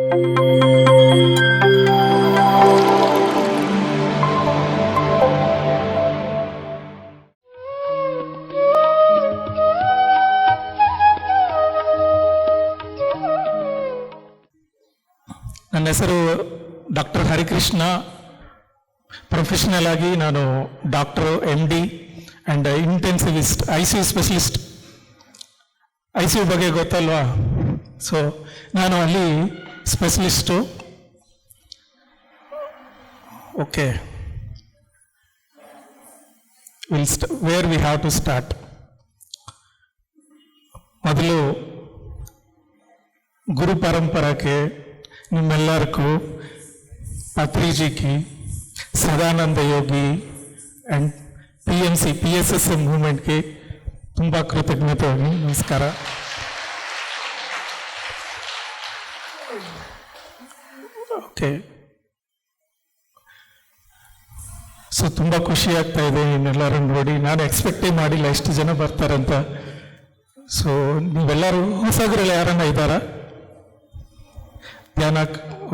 ನನ್ನ ಹೆಸರು doctor Harikrishna. Professional ಆಗಿ ನಾನು doctor MD and intensivist, ICU specialist. ICU ಬಗ್ಗೆ ಗೊತ್ತಲ್ವಾ? ಸೊ ನಾನು ಅಲ್ಲಿ specialist. Okay, where we have to start. ಮೊದಲು ಗುರು ಪರಂಪರಕ್ಕೆ ನಿಮ್ಮೆಲ್ಲರಿಗೂ, ಪತ್ರಿಜಿಗೆ, ಸದಾನಂದ ಯೋಗಿ ಆ್ಯಂಡ್ PSSM ಮೂವ್ಮೆಂಟ್ಗೆ ತುಂಬ ಕೃತಜ್ಞತೆ. ನಮಸ್ಕಾರ. ಓಕೆ, ಸೊ ತುಂಬ ಖುಷಿ ಆಗ್ತಾ ಇದೆ ನಿಮ್ಮೆಲ್ಲರನ್ನು ನೋಡಿ. ನಾನು ಎಕ್ಸ್ಪೆಕ್ಟೇ ಮಾಡಿಲ್ಲ ಎಷ್ಟು ಜನ ಬರ್ತಾರಂತ. ಸೊ ನೀವೆಲ್ಲರೂ ಹೊಸಗರೆಲ್ಲ ಯಾರನ್ನ ಇದ್ದಾರಾ? ಧ್ಯಾನ.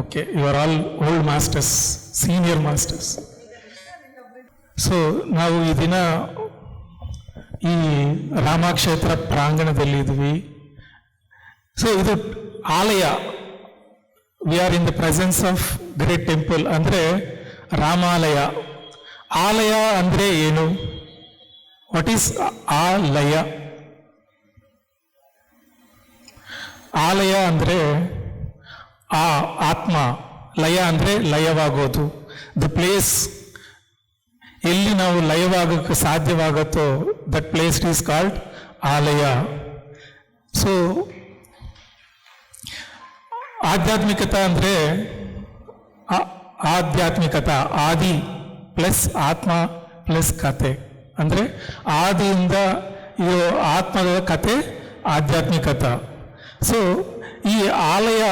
Okay, you are all old masters, senior masters. So ನಾವು ಈ ದಿನ ಈ ರಾಮಕ್ಷೇತ್ರ ಪ್ರಾಂಗಣದಲ್ಲಿ ಇದ್ವಿ. ಸೊ ಇದು ಆಲಯ. We are in the presence of great temple, ಅಂದರೆ ರಾಮಾಲಯ. ಆಲಯ ಅಂದರೆ ಏನು? ವಾಟ್ ಈಸ್ ಆಲಯ? ಆಲಯ ಅಂದರೆ ಆತ್ಮ, ಲಯ ಅಂದರೆ ಲಯವಾಗೋದು. ದ ಪ್ಲೇಸ್ ಎಲ್ಲಿ ನಾವು ಲಯವಾಗೋಕ್ಕೆ ಸಾಧ್ಯವಾಗುತ್ತೋ, ದಟ್ ಪ್ಲೇಸ್ ಈಸ್ ಕಾಲ್ಡ್ ಆಲಯ. ಸೊ ಆಧ್ಯಾತ್ಮಿಕತೆ ಅಂದರೆ ಆಧ್ಯಾತ್ಮಿಕತಾ, ಆದಿ ಪ್ಲಸ್ ಆತ್ಮ ಪ್ಲಸ್ ಕತೆ, ಅಂದರೆ ಆದಿಯಿಂದ ಇರೋ ಆತ್ಮದ ಕತೆ ಆಧ್ಯಾತ್ಮಿಕತ. ಸೊ ಈ ಆಲಯ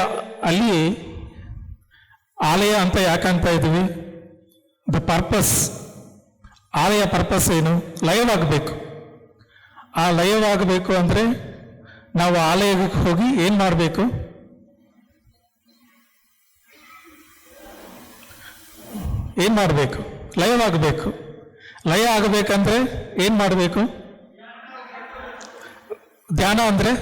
ಅಲ್ಲಿ ಆಲಯ ಅಂತ ಯಾಕಂತ ಇದ್ವಿ? ದ ಪರ್ಪಸ್, ಆಲಯ ಪರ್ಪಸ್ ಏನು? ಲಯವಾಗಬೇಕು. ಆ ಲಯವಾಗಬೇಕು ಅಂದರೆ ನಾವು ಆಲಯಕ್ಕೆ ಹೋಗಿ ಏನು ಮಾಡಬೇಕು? ಏನು ಮಾಡಬೇಕು? ಲಯವಾಗಬೇಕು. ಲಯ ಆಗಬೇಕಂದ್ರೆ ಏನು ಮಾಡಬೇಕು? ಧ್ಯಾನ ಅಂದರೆ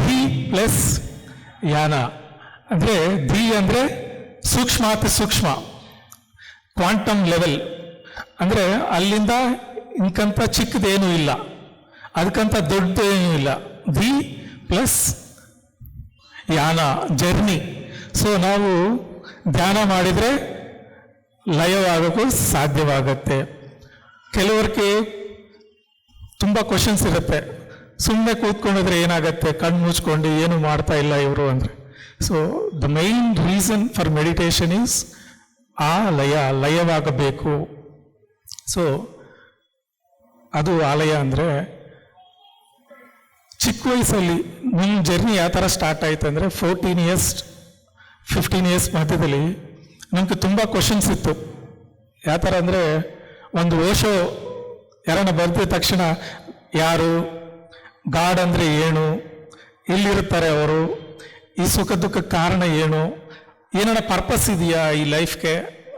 ಧಿ ಪ್ಲಸ್ ಯಾನ, ಅಂದರೆ ಧಿ ಅಂದರೆ ಸೂಕ್ಷ್ಮ ಅತಿ ಸೂಕ್ಷ್ಮ, ಕ್ವಾಂಟಮ್ ಲೆವೆಲ್. ಅಂದರೆ ಅಲ್ಲಿಂದ ಇಂಕಂತ ಚಿಕ್ಕದೇನೂ ಇಲ್ಲ, ಅದಕ್ಕಂತ ದೊಡ್ಡದೇನೂ ಇಲ್ಲ. ಧಿ ಪ್ಲಸ್ ಯಾನ, ಜರ್ನಿ. ಸೊ ನಾವು ಧ್ಯಾನ ಮಾಡಿದರೆ ಲಯವಾಗೋಕ್ಕೂ ಸಾಧ್ಯವಾಗತ್ತೆ. ಕೆಲವರಿಗೆ ತುಂಬ ಕ್ವಶನ್ಸ್ ಇರುತ್ತೆ. ಸುಮ್ಮನೆ ಕೂತ್ಕೊಂಡಿದ್ರೆ ಏನಾಗತ್ತೆ, ಕಣ್ಣು ಮುಚ್ಕೊಂಡು ಏನು ಮಾಡ್ತಾ ಇಲ್ಲ ಇವರು ಅಂದರೆ. So the main reason for meditation is ಆ ಲಯವಾಗಬೇಕು. ಸೊ ಅದು ಆಲಯ. ಅಂದರೆ ಚಿಕ್ಕ ವಯಸ್ಸಲ್ಲಿ ನಿಮ್ಮ ಜರ್ನಿ ಯಾವ ಥರ ಸ್ಟಾರ್ಟ್ ಆಯ್ತು ಅಂದರೆ 14 ಇಯರ್ಸ್ 15 ಇಯರ್ಸ್ ಮಧ್ಯದಲ್ಲಿ ನಮಗೆ ತುಂಬ ಕ್ವಶನ್ಸ್ ಇತ್ತು. ಯಾವ ಥರ ಅಂದರೆ, ಒಂದು ಓಶೋ ಯಾರನ್ನ ಬರ್ದಿದ ತಕ್ಷಣ ಯಾರು, ಗಾಡ್ ಅಂದರೆ ಏನು, ಎಲ್ಲಿರುತ್ತಾರೆ ಅವರು, ಈ ಸುಖ ದುಃಖಕ್ಕೆ ಕಾರಣ ಏನು, ಏನಾರ ಪರ್ಪಸ್ ಇದೆಯಾ ಈ ಲೈಫ್ಗೆ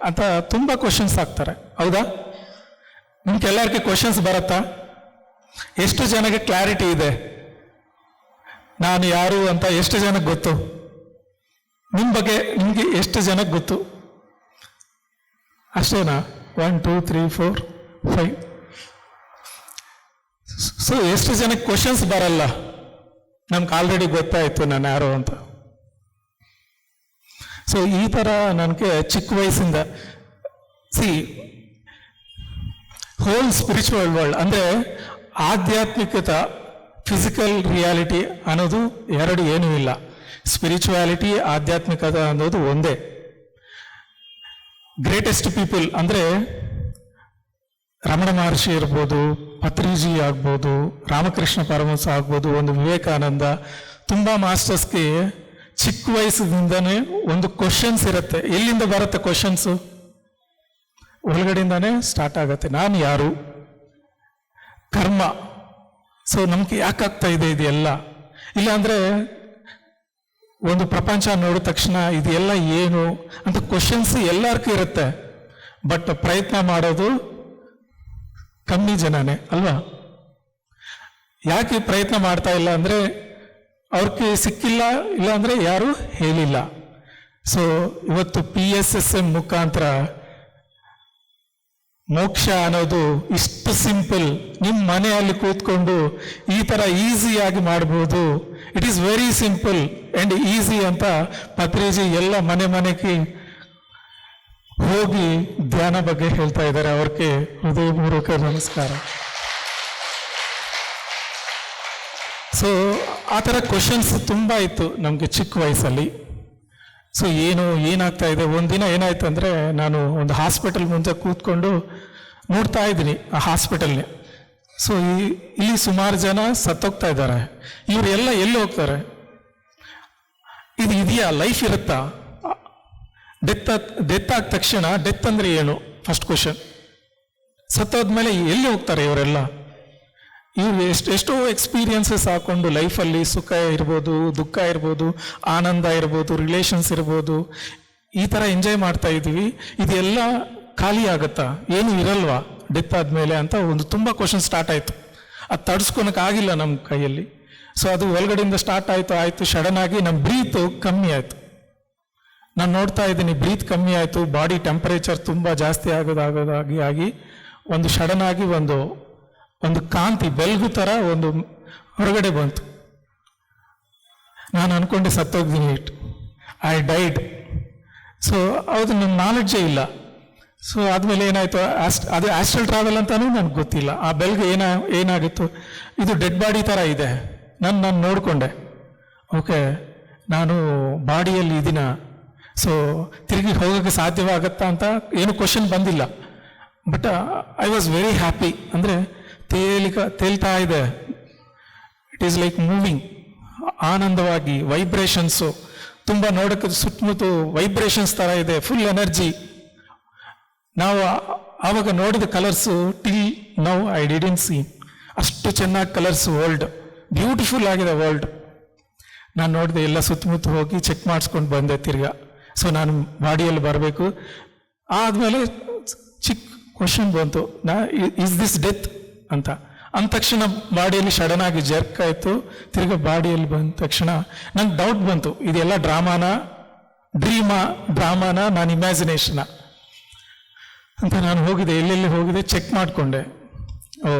ಅಂತ ತುಂಬ ಕ್ವಶನ್ಸ್ ಆಗ್ತಾರೆ. ಹೌದಾ? ನಿಮ್ಗೆಲ್ಲರಿಗೆ ಕ್ವಶನ್ಸ್ ಬರುತ್ತಾ? ಎಷ್ಟು ಜನಕ್ಕೆ ಕ್ಲಾರಿಟಿ ಇದೆ ನಾನು ಯಾರು ಅಂತ? ಎಷ್ಟು ಜನಕ್ಕೆ ಗೊತ್ತು? ನಿಮ್ಮ ಬಗ್ಗೆ ನಿಮಗೆ ಎಷ್ಟು ಜನಕ್ಕೆ ಗೊತ್ತು? ಅಷ್ಟೇನಾ? 1 2 3 4 5. ಸೊ ಎಷ್ಟು ಜನಕ್ಕೆ ಕ್ವಶನ್ಸ್ ಬರಲ್ಲ? ನಮ್ಗೆ ಆಲ್ರೆಡಿ ಗೊತ್ತಾಯ್ತು ನಾನು ಯಾರು ಅಂತ. ಸೊ ಈ ಥರ ನನಗೆ ಚಿಕ್ಕ ವಯಸ್ಸಿಂದ ಹೋಲ್ ಸ್ಪಿರಿಚುವಲ್ ವರ್ಲ್ಡ್ ಅಂದರೆ ಆಧ್ಯಾತ್ಮಿಕತ, ಫಿಸಿಕಲ್ ರಿಯಾಲಿಟಿ ಅನ್ನೋದು ಎರಡು ಏನೂ ಇಲ್ಲ. ಸ್ಪಿರಿಚುವಾಲಿಟಿ, ಆಧ್ಯಾತ್ಮಿಕತ ಅನ್ನೋದು ಒಂದೇ. ಗ್ರೇಟೆಸ್ಟ್ ಪೀಪಲ್ ಅಂದರೆ ರಮಣ ಮಹರ್ಷಿ ಇರ್ಬೋದು, ಪತ್ರಿಜಿ ಆಗ್ಬೋದು, ರಾಮಕೃಷ್ಣ ಪರಮಹಂಸ ಆಗ್ಬೋದು, ಒಂದು ವಿವೇಕಾನಂದ, ತುಂಬ ಮಾಸ್ಟರ್ಸ್ಗೆ ಚಿಕ್ಕ ವಯಸ್ಸಿನಿಂದನೇ ಒಂದು ಕ್ವಶನ್ಸ್ ಇರುತ್ತೆ. ಎಲ್ಲಿಂದ ಬರುತ್ತೆ ಕ್ವಶನ್ಸು? ಒಳಗಡೆಯಿಂದಾನೇ ಸ್ಟಾರ್ಟ್ ಆಗುತ್ತೆ. ನಾನು ಯಾರು? ಕರ್ಮ, ಸೊ ನಮ್ಗೆ ಯಾಕಾಗ್ತಾ ಇದೆ ಇದೆಲ್ಲ? ಇಲ್ಲಾಂದ್ರೆ ಒಂದು ಪ್ರಪಂಚ ನೋಡಿದ ತಕ್ಷಣ ಇದೆಲ್ಲ ಏನು ಅಂತ ಕ್ವಶನ್ಸ್ ಎಲ್ಲರಿಗೂ ಇರುತ್ತೆ, ಬಟ್ ಪ್ರಯತ್ನ ಮಾಡೋದು ಕಮ್ಮಿ ಜನನೇ ಅಲ್ವಾ? ಯಾಕೆ ಪ್ರಯತ್ನ ಮಾಡ್ತಾ ಇಲ್ಲ ಅಂದ್ರೆ ಅವ್ರಿಗೆ ಸಿಕ್ಕಿಲ್ಲ, ಇಲ್ಲ ಅಂದ್ರೆ ಯಾರು ಹೇಳಿಲ್ಲ. ಸೊ ಇವತ್ತು PSSM ಮುಖಾಂತರ ಮೋಕ್ಷ ಅನ್ನೋದು ಇಷ್ಟು ಸಿಂಪಲ್, ನಿಮ್ಮ ಮನೆಯಲ್ಲಿ ಕೂತ್ಕೊಂಡು ಈ ತರ ಈಸಿಯಾಗಿ ಮಾಡ್ಬೋದು. It is very simple and easy ಅಂತ ಪತ್ರಿಜಿ ಎಲ್ಲ ಮನೆ ಮನೆಗೆ ಹೋಗಿ ಧ್ಯಾನ ಬಗ್ಗೆ ಹೇಳ್ತಾ ಇದ್ದಾರೆ. ಅವ್ರಿಗೆ ಹೃದಯಪೂರ್ವಕ ನಮಸ್ಕಾರ. ಸೊ ಆ ಥರ ಕ್ವಶನ್ಸ್ ತುಂಬ ಇತ್ತು ನಮಗೆ ಚಿಕ್ಕ ವಯಸ್ಸಲ್ಲಿ. ಸೊ ಏನಾಗ್ತಾ ಇದೆ, ಒಂದಿನ ಏನಾಯ್ತು ಅಂದರೆ, ನಾನು ಒಂದು ಹಾಸ್ಪಿಟಲ್ ಮುಂದೆ ಕೂತ್ಕೊಂಡು ನೋಡ್ತಾ ಇದ್ದೀನಿ ಆ ಹಾಸ್ಪಿಟಲ್ನೇ. ಸೊ ಇಲ್ಲಿ ಸುಮಾರು ಜನ ಸತ್ತೋಗ್ತಾ ಇದ್ದಾರೆ. ಇವರೆಲ್ಲ ಎಲ್ಲಿ ಹೋಗ್ತಾರೆ? ಇದು ಇದೆಯಾ? ಲೈಫ್ ಇರುತ್ತಾ? ಡೆತ್ ಆದ ತಕ್ಷಣ ಡೆತ್ ಅಂದ್ರೆ ಏನು? First question. ಸತ್ತೋದ್ಮೇಲೆ ಎಲ್ಲಿ ಹೋಗ್ತಾರೆ ಇವರೆಲ್ಲ? ಇವ್ರು ಎಷ್ಟೋ ಎಕ್ಸ್ಪೀರಿಯನ್ಸಸ್ ಹಾಕೊಂಡು ಲೈಫಲ್ಲಿ ಸುಖ ಇರ್ಬೋದು, ದುಃಖ ಇರ್ಬೋದು, ಆನಂದ ಇರ್ಬೋದು, ರಿಲೇಷನ್ಸ್ ಇರ್ಬೋದು, ಈ ಥರ ಎಂಜಾಯ್ ಮಾಡ್ತಾ ಇದ್ದೀವಿ. ಇದೆಲ್ಲ ಖಾಲಿ ಆಗುತ್ತಾ? ಏನು ಇರಲ್ವಾ ಡೆತ್ ಆದಮೇಲೆ ಅಂತ ಒಂದು ತುಂಬ ಕ್ವಶನ್ ಸ್ಟಾರ್ಟ್ ಆಯಿತು. ಅದು ತಡ್ಸ್ಕೊಳಕ್ಕಾಗಿಲ್ಲ ನಮ್ಮ ಕೈಯಲ್ಲಿ. ಸೊ ಅದು ಒಳಗಡೆಯಿಂದ ಸ್ಟಾರ್ಟ್ ಆಯಿತು ಸಡನ್ ಆಗಿ ನಮ್ಮ ಬ್ರೀತು ಕಮ್ಮಿ ಆಯಿತು. ನಾನು ನೋಡ್ತಾ ಇದ್ದೀನಿ ಬ್ರೀತ್ ಕಮ್ಮಿ ಆಯಿತು, ಬಾಡಿ ಟೆಂಪರೇಚರ್ ತುಂಬ ಜಾಸ್ತಿ ಆಗಿ ಒಂದು ಸಡನ್ ಆಗಿ ಒಂದು ಕಾಂತಿ ಬೆಳಗು ಥರ ಒಂದು ಹೊರಗಡೆ ಬಂತು. ನಾನು ಅನ್ಕೊಂಡೆ ಸತ್ತೋಗ್ತೀನಿ, ಐ ಡೈಡ್. ಸೊ ಅದು ನನ್ನ ನಾಲೆಡ್ಜೇ ಇಲ್ಲ. ಸೊ ಆದಮೇಲೆ ಏನಾಯಿತು, ಅದು ಆಸ್ಟ್ರಲ್ ಟ್ರಾವೆಲ್ ಅಂತಾನೂ ನನಗೆ ಗೊತ್ತಿಲ್ಲ. ಆ ಬೆಳಗ್ಗೆ ಏನಾಗಿತ್ತು, ಇದು ಡೆಡ್ ಬಾಡಿ ಥರ ಇದೆ. ನಾನು ನೋಡಿಕೊಂಡೆ, ಓಕೆ ನಾನು ಬಾಡಿಯಲ್ಲಿ ಇದೀನ, ಸೊ ತಿರುಗಿ ಹೋಗೋಕ್ಕೆ ಸಾಧ್ಯವಾಗತ್ತಾ ಅಂತ ಏನು ಕ್ವಶನ್ ಬಂದಿಲ್ಲ. But I was very happy. ಅಂದರೆ ತೇಲ್ತಾ ಇದೆ, ಇಟ್ ಈಸ್ ಲೈಕ್ ಮೂವಿಂಗ್, ಆನಂದವಾಗಿ. ವೈಬ್ರೇಷನ್ಸು ತುಂಬ ನೋಡೋಕ್ಕೆ ಸುತ್ತಮುತ್ತ ವೈಬ್ರೇಷನ್ಸ್ ಥರ ಇದೆ, ಫುಲ್ ಎನರ್ಜಿ. ನಾವು ಆವಾಗ ನೋಡಿದ colours till now I didn't C. ಅಷ್ಟು ಚೆನ್ನಾಗಿ ಕಲರ್ಸ್, ವರ್ಲ್ಡ್ ಬ್ಯೂಟಿಫುಲ್ ಆಗಿದೆ ವರ್ಲ್ಡ್. ನಾನು ನೋಡಿದೆ, ಎಲ್ಲ ಸುತ್ತಮುತ್ತ ಹೋಗಿ ಚೆಕ್ ಮಾಡಿಸ್ಕೊಂಡು ಬಂದೆ ತಿರ್ಗಾ. ಸೊ ನಾನು ಬಾಡಿಯಲ್ಲಿ ಬರಬೇಕು. ಆದಮೇಲೆ ಚಿಕ್ಕ ಕ್ವಶನ್ ಬಂತು, ಇಸ್ ದಿಸ್ ಡೆತ್ ಅಂತ. ಅಂದ ತಕ್ಷಣ ಬಾಡಿಯಲ್ಲಿ ಸಡನ್ ಆಗಿ ಜರ್ಕ್ ಆಯಿತು. ತಿರ್ಗಾ ಬಾಡಿಯಲ್ಲಿ ಬಂದ ತಕ್ಷಣ ನಂಗೆ ಡೌಟ್ ಬಂತು, ಇದೆಲ್ಲ ಡ್ರಾಮಾನ ನಾನು ಇಮ್ಯಾಜಿನೇಷನ ಅಂತ. ನಾನು ಹೋಗಿದೆ, ಎಲ್ಲೆಲ್ಲಿ ಹೋಗಿದೆ ಚೆಕ್ ಮಾಡಿಕೊಂಡೆ.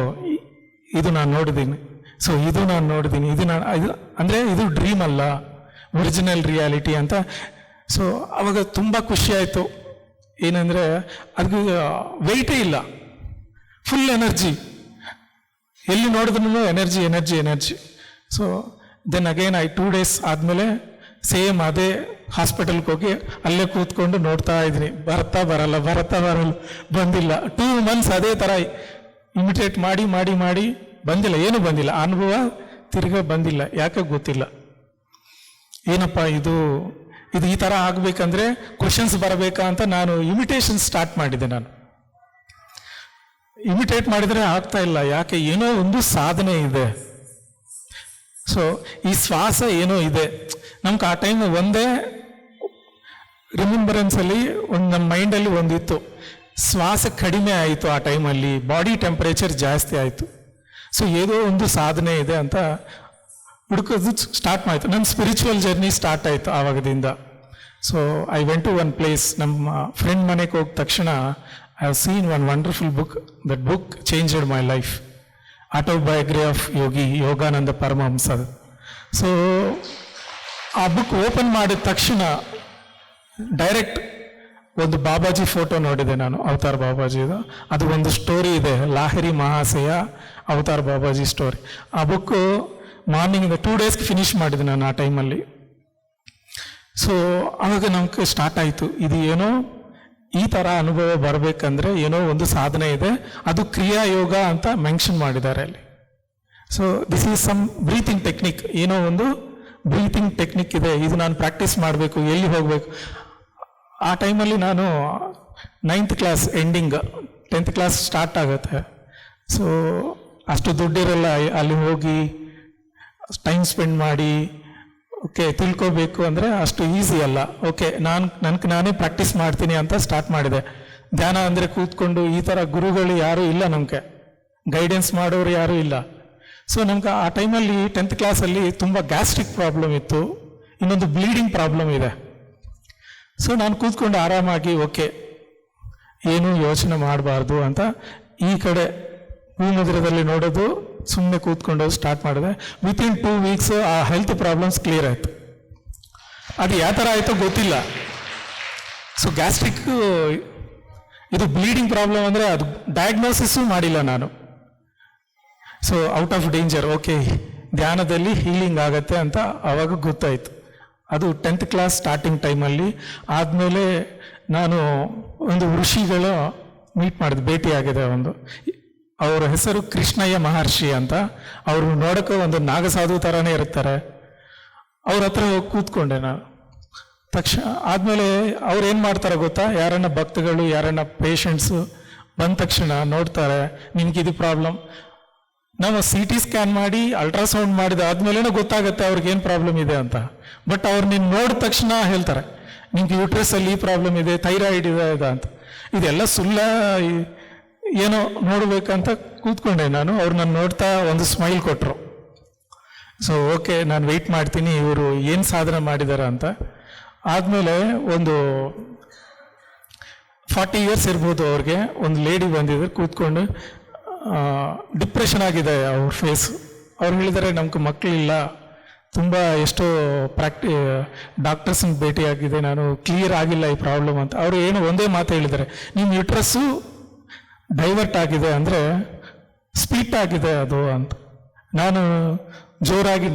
ಇದು ನಾನು ನೋಡಿದ್ದೀನಿ. ಸೊ ಇದು ನಾನು ನೋಡಿದ್ದೀನಿ, ಇದು ಡ್ರೀಮ್ ಅಲ್ಲ, ಒರಿಜಿನಲ್ ರಿಯಾಲಿಟಿ ಅಂತ. ಸೊ ಅವಾಗ ತುಂಬ ಖುಷಿ ಆಯಿತು. ಏನಂದರೆ ಅದಕ್ಕೆ ವೆಯ್ಟೇ ಇಲ್ಲ, ಫುಲ್ ಎನರ್ಜಿ, ಎಲ್ಲಿ ನೋಡಿದ್ರು energy. So then again 2 days ಆದಮೇಲೆ ಸೇಮ್ ಅದೇ ಹಾಸ್ಪಿಟಲ್ಗೆ ಹೋಗಿ ಅಲ್ಲೇ ಕೂತ್ಕೊಂಡು ನೋಡ್ತಾ ಇದ್ದೀನಿ, ಬರಲ್ಲ ಬಂದಿಲ್ಲ. 2 months ಅದೇ ಥರ ಇಮಿಟೇಟ್ ಮಾಡಿ ಬಂದಿಲ್ಲ, ಏನೂ ಬಂದಿಲ್ಲ. ಅನುಭವ ತಿರ್ಗಾ ಬಂದಿಲ್ಲ, ಯಾಕೆ ಗೊತ್ತಿಲ್ಲ. ಏನಪ್ಪ ಇದು ಈ ಥರ ಆಗಬೇಕಂದ್ರೆ ಕ್ವಶನ್ಸ್ ಬರಬೇಕಾ ಅಂತ ನಾನು ಇಮಿಟೇಷನ್ ಸ್ಟಾರ್ಟ್ ಮಾಡಿದೆ. ನಾನು ಇಮಿಟೇಟ್ ಮಾಡಿದರೆ ಆಗ್ತಾ ಇಲ್ಲ, ಯಾಕೆ? ಏನೋ ಒಂದು ಸಾಧನೆ ಇದೆ. ಸೊ ಈ ಶ್ವಾಸ ಏನೋ ಇದೆ ನಮ್ಗೆ. ಆ ಟೈಮ್ ಒಂದೇ ರಿಮೆಂಬರೆನ್ಸಲ್ಲಿ ನಮ್ಮ ಮೈಂಡಲ್ಲಿ ಒಂದಿತ್ತು, ಶ್ವಾಸ ಕಡಿಮೆ ಆಯಿತು ಆ ಟೈಮಲ್ಲಿ, ಬಾಡಿ ಟೆಂಪರೇಚರ್ ಜಾಸ್ತಿ ಆಯಿತು. ಸೊ ಏನೋ ಒಂದು ಸಾಧನೆ ಇದೆ ಅಂತ ಹುಡುಕೋದು ಸ್ಟಾರ್ಟ್ ಆಯಿತು. ನನ್ನ ಸ್ಪಿರಿಚುವಲ್ ಜರ್ನಿ ಸ್ಟಾರ್ಟ್ ಆಯಿತು ಆವಾಗದಿಂದ. So I went to one place. ನಮ್ಮ ಫ್ರೆಂಡ್ ಮನೆಗೆ ಹೋದ ತಕ್ಷಣ I have seen one wonderful book. That book changed my life. Autobiography of Yogananda Paramahansa. So ಆ ಬುಕ್ ಓಪನ್ ಮಾಡಿದ ತಕ್ಷಣ ಡೈರೆಕ್ಟ್ ಒಂದು ಬಾಬಾಜಿ ಫೋಟೋ ನೋಡಿದೆ ನಾನು, ಅವತಾರ್ ಬಾಬಾಜಿದು. ಅದು ಒಂದು ಸ್ಟೋರಿ ಇದೆ, ಲಾಹಿರಿ ಮಹಾಶಯ ಅವತಾರ್ ಬಾಬಾಜಿ ಸ್ಟೋರಿ. ಆ ಬುಕ್ ಮಾರ್ನಿಂಗ್ 2 days ಫಿನಿಶ್ ಮಾಡಿದೆ ನಾನು ಆ ಟೈಮಲ್ಲಿ. ಸೊ ಆವಾಗ ನಮ್ಗೆ ಸ್ಟಾರ್ಟ್ ಆಯಿತು, ಇದು ಏನೋ ಈ ಥರ ಅನುಭವ ಬರಬೇಕಂದ್ರೆ ಏನೋ ಒಂದು ಸಾಧನೆ ಇದೆ, ಅದು ಕ್ರಿಯಾ ಯೋಗ ಅಂತ ಮೆನ್ಷನ್ ಮಾಡಿದ್ದಾರೆ ಅಲ್ಲಿ. So this is some breathing technique, ಏನೋ ಒಂದು ಬ್ರೀತಿಂಗ್ ಟೆಕ್ನಿಕ್ ಇದೆ, ಇದು ನಾನು ಪ್ರಾಕ್ಟೀಸ್ ಮಾಡಬೇಕು. ಎಲ್ಲಿ ಹೋಗಬೇಕು? ಆ ಟೈಮಲ್ಲಿ ನಾನು 9th class ending, 10th class start ಆಗುತ್ತೆ. ಸೊ ಅಷ್ಟು ದುಡ್ಡಿರಲ್ಲ ಅಲ್ಲಿ ಹೋಗಿ ಟೈಮ್ ಸ್ಪೆಂಡ್ ಮಾಡಿ ಓಕೆ ತಿಳ್ಕೋಬೇಕು ಅಂದರೆ ಅಷ್ಟು ಈಸಿ ಅಲ್ಲ. ಓಕೆ ನಾನೇ ಪ್ರಾಕ್ಟೀಸ್ ಮಾಡ್ತೀನಿ ಅಂತ ಸ್ಟಾರ್ಟ್ ಮಾಡಿದೆ. ಧ್ಯಾನ ಅಂದರೆ ಕೂತ್ಕೊಂಡು ಈ ಥರ ಗುರುಗಳು ಯಾರೂ ಇಲ್ಲ, ನಮಗೆ ಗೈಡೆನ್ಸ್ ಮಾಡೋರು ಯಾರೂ ಇಲ್ಲ. ಸೊ ನಮ್ಗೆ ಆ ಟೈಮಲ್ಲಿ 10th ಕ್ಲಾಸಲ್ಲಿ ತುಂಬ ಗ್ಯಾಸ್ಟ್ರಿಕ್ ಪ್ರಾಬ್ಲಮ್ ಇತ್ತು, ಇನ್ನೊಂದು ಬ್ಲೀಡಿಂಗ್ ಪ್ರಾಬ್ಲಮ್ ಇದೆ. ಸೊ ನಾನು ಕೂತ್ಕೊಂಡು ಆರಾಮಾಗಿ ಓಕೆ ಏನೂ ಯೋಚನೆ ಮಾಡಬಾರ್ದು ಅಂತ ಈ ಕಡೆ ಭೂಮಂದಿರದಲ್ಲಿ ನೋಡೋದು, ಸುಮ್ಮನೆ ಕೂತ್ಕೊಂಡು ಸ್ಟಾರ್ಟ್ ಮಾಡಿದೆ. ವಿತಿನ್ 2 ವೀಕ್ಸ್ ಆ ಹೆಲ್ತ್ ಪ್ರಾಬ್ಲಮ್ಸ್ ಕ್ಲಿಯರ್ ಆಯಿತು. ಅದು ಯಾವ ಥರ ಆಯಿತೋ ಗೊತ್ತಿಲ್ಲ. ಸೊ ಗ್ಯಾಸ್ಟ್ರಿಕ್ ಇದು ಬ್ಲೀಡಿಂಗ್ ಪ್ರಾಬ್ಲಮ್ ಅಂದರೆ ಅದು ಡಯಾಗ್ನೋಸಿಸು ಮಾಡಿಲ್ಲ ನಾನು. So out of danger, okay ಧ್ಯಾನದಲ್ಲಿ ಹೀಲಿಂಗ್ ಆಗತ್ತೆ ಅಂತ ಆವಾಗ ಗೊತ್ತಾಯಿತು. ಅದು 10th ಕ್ಲಾಸ್ ಸ್ಟಾರ್ಟಿಂಗ್ ಟೈಮಲ್ಲಿ. ಆದಮೇಲೆ ನಾನು ಒಂದು ಋಷಿಗಳ ಮೀಟ್ ಮಾಡಿದೆ, ಭೇಟಿಯಾಗಿದೆ. ಅವರ ಹೆಸರು ಕೃಷ್ಣಯ್ಯ ಮಹರ್ಷಿ ಅಂತ. ಅವರು ನೋಡೋಕೆ ಒಂದು ನಾಗಸಾಧು ಥರನೇ ಇರ್ತಾರೆ. ಅವ್ರ ಹತ್ರ ಹೋಗಿ ಕೂತ್ಕೊಂಡೆ ನಾನು. ತಕ್ಷಣ ಆದಮೇಲೆ ಅವ್ರು ಏನು ಮಾಡ್ತಾರೆ ಗೊತ್ತಾ, ಯಾರನ್ನ ಭಕ್ತಗಳು ಯಾರನ್ನ ಪೇಷಂಟ್ಸು ಬಂದ ತಕ್ಷಣ ನೋಡ್ತಾರೆ, ನಿನ್ಗಿದು ಪ್ರಾಬ್ಲಮ್. ನಾವು CT ಸ್ಕ್ಯಾನ್ ಮಾಡಿ ಅಲ್ಟ್ರಾಸೌಂಡ್ ಮಾಡಿದ ಆದ್ಮೇಲೆ ಗೊತ್ತಾಗುತ್ತೆ ಅವ್ರಿಗೇನು ಪ್ರಾಬ್ಲಮ್ ಇದೆ ಅಂತ. ಬಟ್ ಅವ್ರು ನೀನು ನೋಡಿದ ತಕ್ಷಣ ಹೇಳ್ತಾರೆ, ನಿಮ್ಗೆ ಯೂಟ್ರಸಲ್ಲಿ ಈ ಪ್ರಾಬ್ಲಮ್ ಇದೆ, ಥೈರಾಯ್ಡ್ ಇದೆ ಅಂತ. ಇದೆಲ್ಲ ಸುಳ್ಳ, ಏನೋ ನೋಡ್ಬೇಕಂತ ಕೂತ್ಕೊಂಡೆ ನಾನು. ಅವ್ರು ನಾನು ನೋಡ್ತಾ ಒಂದು ಸ್ಮೈಲ್ ಕೊಟ್ಟರು. ಸೊ ಓಕೆ ನಾನು ವೆಯ್ಟ್ ಮಾಡ್ತೀನಿ ಇವರು ಏನು ಸಾಧನೆ ಮಾಡಿದಾರ ಅಂತ. ಆದಮೇಲೆ ಒಂದು 40 ಇಯರ್ಸ್ ಇರ್ಬೋದು ಅವ್ರಿಗೆ. ಒಂದು ಲೇಡಿ ಬಂದಿದ್ರು ಕೂತ್ಕೊಂಡು, ಡಿಪ್ರೆಷನ್ ಆಗಿದೆ ಅವ್ರ ಫೇಸ್. ಅವ್ರು ಹೇಳಿದ್ದಾರೆ ನಮ್ಗೆ ಮಕ್ಕಳಿಲ್ಲ, ತುಂಬ ಎಷ್ಟೋ ಡಾಕ್ಟರ್ಸ್ನ ಭೇಟಿಯಾಗಿದೆ, ನಾನು ಕ್ಲಿಯರ್ ಆಗಿಲ್ಲ ಈ ಪ್ರಾಬ್ಲಮ್ ಅಂತ. ಅವರು ಏನು ಒಂದೇ ಮಾತು ಹೇಳಿದ್ದಾರೆ, ನಿಮ್ಮ ಯುಟ್ರಸ್ಸು ಡೈವರ್ಟ್ ಆಗಿದೆ, ಅಂದರೆ ಸ್ಪ್ಲಿಟ್ ಆಗಿದೆ ಅದು ಅಂತ. ನಾನು ಜೋರಾಗಿ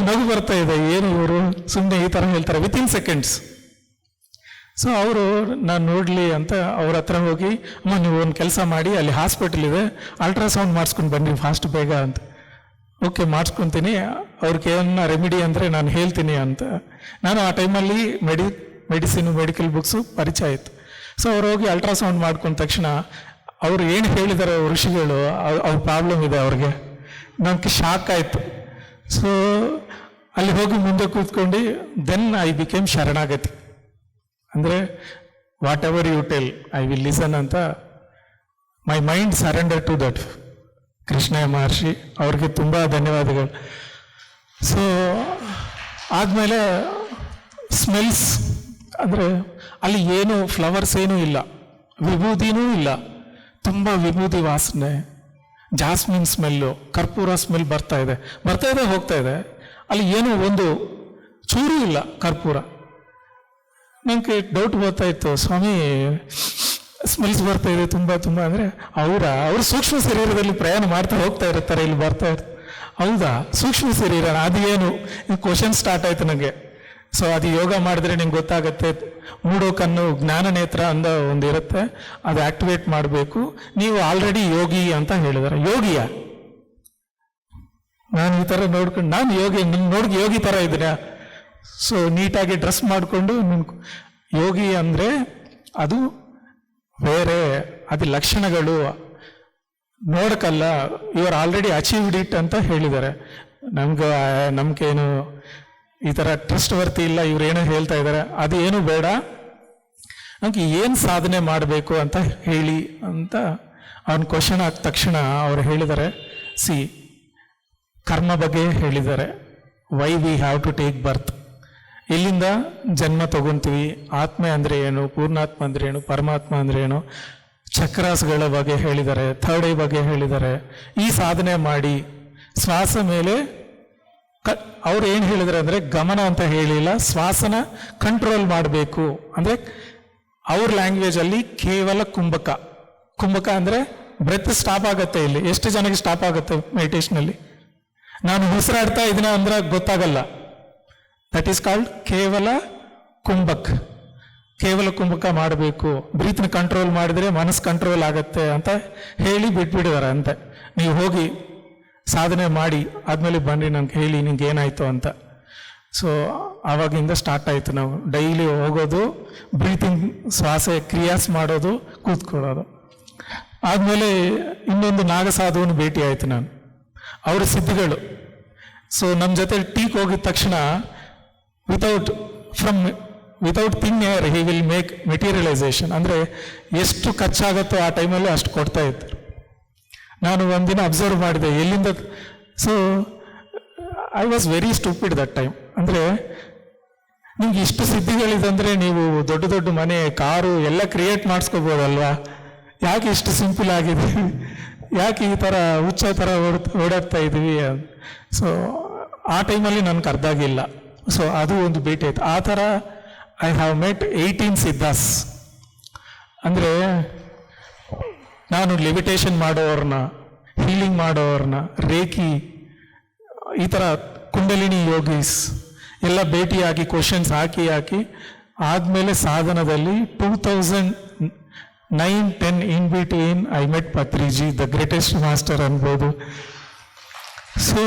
ನಗು ಬರ್ತಾ ಇದೆ, ಏನು ಇವರು ಸುಮ್ಮನೆ ಈ ಥರ ಹೇಳ್ತಾರೆ ವಿತಿನ್ ಸೆಕೆಂಡ್ಸ್. ಸೊ ಅವರು ನಾನು ನೋಡಲಿ ಅಂತ ಅವ್ರ ಹತ್ರ ಹೋಗಿ, ಅಮ್ಮ ನೀವು ಒಂದು ಕೆಲಸ ಮಾಡಿ, ಅಲ್ಲಿ ಹಾಸ್ಪಿಟಲ್ ಇದೆ, ಅಲ್ಟ್ರಾಸೌಂಡ್ ಮಾಡಿಸ್ಕೊಂಡು ಬನ್ನಿ ಫಾಸ್ಟ್ ಬೇಗ ಅಂತ. ಓಕೆ ಮಾಡಿಸ್ಕೊತೀನಿ, ಅವ್ರಿಗೆ ಏನನ್ನ ರೆಮಿಡಿ ಅಂದರೆ ನಾನು ಹೇಳ್ತೀನಿ ಅಂತ. ನಾನು ಆ ಟೈಮಲ್ಲಿ ಮೆಡಿಕಲ್ ಬುಕ್ಸು ಪರಿಚಯ ಆಯಿತು. ಸೊ ಅವ್ರು ಹೋಗಿ ಅಲ್ಟ್ರಾಸೌಂಡ್ ಮಾಡ್ಕೊಂಡ ತಕ್ಷಣ ಅವ್ರು ಏನು ಹೇಳಿದ್ದಾರೆ ಋಷಿಗಳು, ಅವ್ರ ಪ್ರಾಬ್ಲಮ್ ಇದೆ ಅವ್ರಿಗೆ. ನಮ್ಗೆ ಶಾಕ್ ಆಯಿತು. ಸೊ ಅಲ್ಲಿ ಹೋಗಿ ಮುಂದೆ ಕೂತ್ಕೊಂಡು ದೆನ್ ಐ ಬಿಕೇಮ್ ಶರಣಾಗತಿ. ಅಂದರೆ whatever you tell I will listen ಅಂತ my mind surrender to that. Krishnayya Maharshi ಅವ್ರಿಗೆ ತುಂಬ ಧನ್ಯವಾದಗಳು. ಸೊ ಆದಮೇಲೆ ಸ್ಮೆಲ್ಸ್ ಅಂದರೆ ಅಲ್ಲಿ ಏನು ಫ್ಲವರ್ಸ್ ಏನೂ ಇಲ್ಲ, ವಿಭೂದಿನೂ ಇಲ್ಲ, ತುಂಬ ವಿಭೂದಿ ವಾಸನೆ, ಜಾಸ್ಮಿನ್ ಸ್ಮೆಲ್ಲು, ಕರ್ಪೂರ ಸ್ಮೆಲ್ ಬರ್ತಾ ಇದೆ ಹೋಗ್ತಾ ಇದೆ. ಅಲ್ಲಿ ಏನೂ ಒಂದು ಚೂರು ಇಲ್ಲ ಕರ್ಪೂರ. ನನಗೆ ಡೌಟ್ ಬರ್ತಾಯಿತ್ತು, ಸ್ವಾಮಿ ಸ್ಮೆಲ್ಸ್ ಬರ್ತಾ ಇದೆ ತುಂಬ ಅಂದರೆ ಅವರು ಸೂಕ್ಷ್ಮ ಶರೀರದಲ್ಲಿ ಪ್ರಯಾಣ ಮಾಡ್ತಾ ಹೋಗ್ತಾ ಇರ್ತಾರೆ, ಇಲ್ಲಿ ಬರ್ತಾ ಇರ್ತಾರೆ. ಹೌದಾ, ಸೂಕ್ಷ್ಮ ಶರೀರ ಅದು ಏನು? ಕ್ವಶನ್ ಸ್ಟಾರ್ಟ್ ಆಯ್ತು ನನಗೆ. ಸೊ ಅದು ಯೋಗ ಮಾಡಿದ್ರೆ ನಿಮ್ಗೆ ಗೊತ್ತಾಗತ್ತೆ. ಮೂಡೋ ಕಣ್ಣು ಜ್ಞಾನ ನೇತ್ರ ಅಂದ ಒಂದು ಇರುತ್ತೆ, ಅದು ಆಕ್ಟಿವೇಟ್ ಮಾಡಬೇಕು. ನೀವು ಆಲ್ರೆಡಿ ಯೋಗಿ ಅಂತ ಹೇಳಿದಾರೆ. ಯೋಗಿಯ ನಾನು ಈ ಥರ ನೋಡ್ಕೊಂಡು ನಾನು ಯೋಗಿ ಥರ ಇದ್ದೀನಿ. ಸೊ ನೀಟಾಗಿ ಡ್ರೆಸ್ ಮಾಡಿಕೊಂಡು ಯೋಗಿ ಅಂದರೆ ಅದು ಬೇರೆ, ಅದು ಲಕ್ಷಣಗಳು ನೋಡಕ್ಕಲ್ಲ. ಇವರು ಆಲ್ರೆಡಿ ಅಚೀವ್ಡ್ ಇಟ್ ಅಂತ ಹೇಳಿದ್ದಾರೆ. ನಮ್ಗೇನು ಈ ಥರ ಟ್ರಸ್ಟ್ ವರ್ತಿ ಇಲ್ಲ, ಇವ್ರು ಏನೋ ಹೇಳ್ತಾ ಇದ್ದಾರೆ, ಅದು ಏನು ಬೇಡ, ನಮ್ಗೆ ಏನು ಸಾಧನೆ ಮಾಡಬೇಕು ಅಂತ ಹೇಳಿ ಅಂತ ಅವನ ಕ್ವಶನ್ ಆದ ತಕ್ಷಣ ಅವ್ರು ಹೇಳಿದ್ದಾರೆ, ಕರ್ಮ ಬಗ್ಗೆ ಹೇಳಿದ್ದಾರೆ. Why we have to take birth, ಎಲ್ಲಿಂದ ಜನ್ಮ ತಗೊಂತೀವಿ, ಆತ್ಮ ಅಂದರೆ ಏನು, ಪೂರ್ಣಾತ್ಮ ಅಂದರೆ ಏನು, ಪರಮಾತ್ಮ ಅಂದರೆ ಏನು, ಚಕ್ರಾಸ್ಗಳ ಬಗ್ಗೆ ಹೇಳಿದ್ದಾರೆ, ಥರ್ಡ್ ಐ ಬಗ್ಗೆ ಹೇಳಿದ್ದಾರೆ. ಈ ಸಾಧನೆ ಮಾಡಿ ಶ್ವಾಸ ಮೇಲೆ ಅವ್ರು ಏನು ಹೇಳಿದ್ದಾರೆ ಅಂದರೆ ಗಮನ ಅಂತ ಹೇಳಿಲ್ಲ, ಶ್ವಾಸನ ಕಂಟ್ರೋಲ್ ಮಾಡಬೇಕು. ಅಂದರೆ ಅವ್ರ ಲ್ಯಾಂಗ್ವೇಜಲ್ಲಿ ಕೇವಲ ಕುಂಭಕ ಅಂದರೆ ಬ್ರೆತ್ ಸ್ಟಾಪ್ ಆಗುತ್ತೆ. ಇಲ್ಲಿ ಎಷ್ಟು ಜನಕ್ಕೆ ಸ್ಟಾಪ್ ಆಗುತ್ತೆ ಮೆಡಿಟೇಷನಲ್ಲಿ? ನಾನು ಉಸಿರಾಡ್ತಾ ಇದನ್ನ ಅಂದ್ರೆ ಗೊತ್ತಾಗಲ್ಲ. ದಟ್ ಈಸ್ ಕಾಲ್ಡ್ ಕೇವಲ ಕುಂಭಕ ಮಾಡಬೇಕು. ಬ್ರೀತ್ನ ಕಂಟ್ರೋಲ್ ಮಾಡಿದರೆ ಮನಸ್ಸು ಕಂಟ್ರೋಲ್ ಆಗತ್ತೆ ಅಂತ ಹೇಳಿ ಬಿಟ್ಬಿಡಿದಾರೆ ಅಂತೆ. ನೀವು ಹೋಗಿ ಸಾಧನೆ ಮಾಡಿ ಆದಮೇಲೆ ಬನ್ನಿ ನಂಗೆ ಹೇಳಿ ನಿಂಗೆ ಏನಾಯಿತು ಅಂತ. ಸೊ ಆವಾಗಿಂದ ಸ್ಟಾರ್ಟ್ ಆಯಿತು. ನಾವು ಡೈಲಿ ಹೋಗೋದು, ಬ್ರೀತಿಂಗ್ ಶ್ವಾಸ ಕ್ರಿಯಾಸ್ ಮಾಡೋದು, ಕೂತ್ಕೊಳ್ಳೋದು. ಆದಮೇಲೆ ಇನ್ನೊಂದು ನಾಗಸಾಧುವನ್ನು ಭೇಟಿ ಆಯಿತು ನಾನು, ಅವರ ಸಿದ್ಧಿಗಳು. ಸೊ ನಮ್ಮ ಜೊತೆ ಟೀಕ್ ಹೋಗಿದ ತಕ್ಷಣ without thin air he will make materialisation, ಅಂದರೆ ಎಷ್ಟು ಖರ್ಚಾಗತ್ತೋ ಆ ಟೈಮಲ್ಲಿ ಅಷ್ಟು ಕೊಡ್ತಾ ಇದ್ರು. ನಾನು ಒಂದಿನ ಅಬ್ಸರ್ವ್ ಮಾಡಿದೆ ಎಲ್ಲಿಂದ. So I was very stupid that time. ಅಂದರೆ ನಿಮ್ಗೆ ಇಷ್ಟು ಸಿದ್ಧಿಗಳಿದಂದರೆ ನೀವು ದೊಡ್ಡ ದೊಡ್ಡ ಮನೆ, ಕಾರು ಎಲ್ಲ ಕ್ರಿಯೇಟ್ ಮಾಡಿಸ್ಕೋಬೋದಲ್ವಾ, ಯಾಕೆ ಇಷ್ಟು ಸಿಂಪಲ್ ಆಗಿದೆ, ಯಾಕೆ ಈ ಥರ ಹುಚ್ಚ ಥರ ಓಡಾಡ್ತಾ ಇದ್ದೀವಿ. ಸೊ ಆ ಟೈಮಲ್ಲಿ ನನಗೆ ಅರ್ಥ ಆಗಿಲ್ಲ. ಸೊ ಅದು ಒಂದು ಭೇಟಿ ಆಯ್ತು. ಆ ಥರ ಐ ಹ್ಯಾವ್ ಮೆಟ್ 18 ಸಿದ್ಧಾಸ್. ಅಂದರೆ ನಾನು ಲೆವಿಟೇಷನ್ ಮಾಡೋವ್ರನ್ನ, ಹೀಲಿಂಗ್ ಮಾಡೋವ್ರನ್ನ, ರೇಖಿ, ಈ ಥರ ಕುಂಡಲಿನಿ ಯೋಗೀಸ್ ಎಲ್ಲ ಭೇಟಿಯಾಗಿ ಕ್ವಶನ್ಸ್ ಹಾಕಿ ಆದಮೇಲೆ ಸಾಧನದಲ್ಲಿ 2009-10 in between I met Patriji, the greatest master ಅನ್ಬೋದು. ಸೊ